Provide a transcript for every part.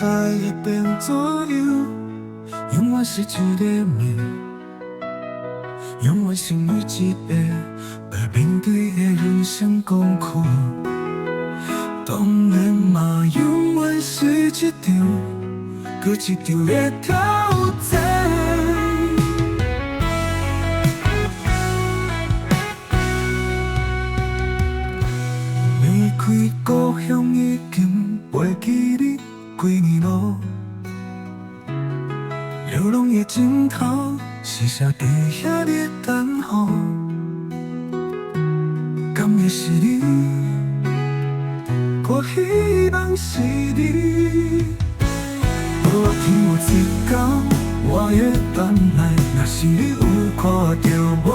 知会变怎样，永远是一个谜，永远成为一个要面对的人生功课。当然嘛，永远是一场，搁一场的挑战。离开故乡已经袂记你几年咯，流浪的尽头是谁伫遐咧等候？敢会是你？我希望是你。有天有一天，我会返来，若是你有看到我，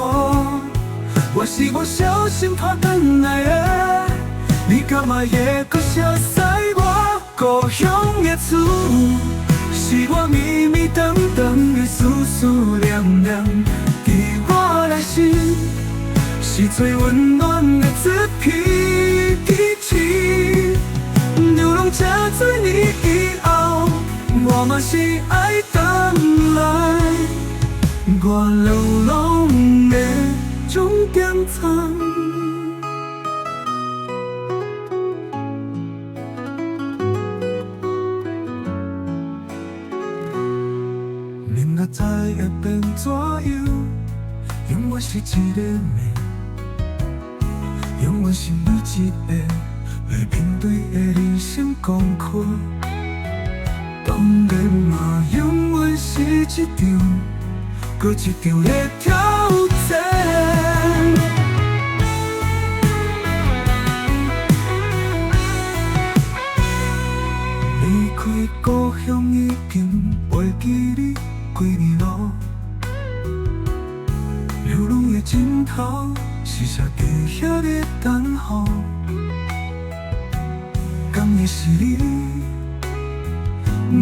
我是无小心破等来的。你敢会搁写使我故乡的厝？是我迷迷瞪瞪的思思念念，伫我内心是最温暖的纸片支持。流浪这多年以后，我嘛是爱回来，我流浪的终点站。明仔载会变怎样？永远是一个谜，永远是每一个要面对的人生功课。当然嘛，永远是一场，搁一场的挑战。离开故乡已经袂记你几年咯，流浪的尽头是谁伫遐咧等候？敢会是你？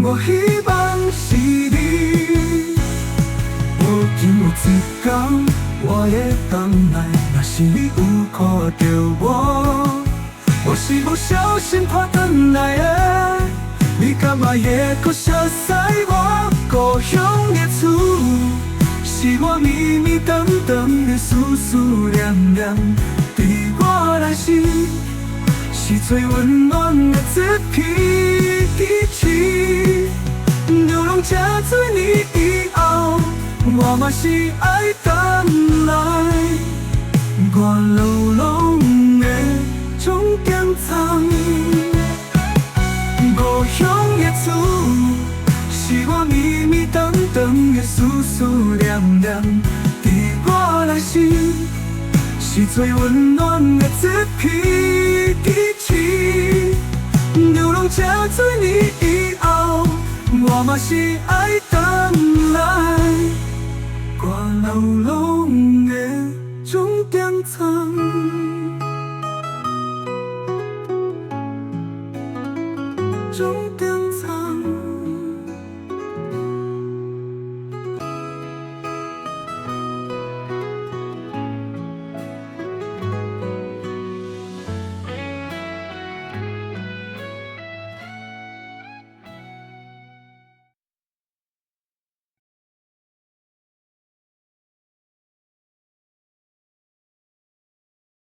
我希望是你。有天有一天，我会返来，若是你有看到我，我是无小心破等来的。你敢会搁写使我故乡的厝？是我迷迷瞪瞪的思思念念，伫我内心是最温暖的纸片支持。流浪这多年以后，我嘛是爱回来，我流浪的终点站。故乡的厝，是我迷迷瞪瞪的思思念念，伫我内心是最温暖的纸片支持。流浪这多年以后，我嘛是爱回来，我流浪的终点站。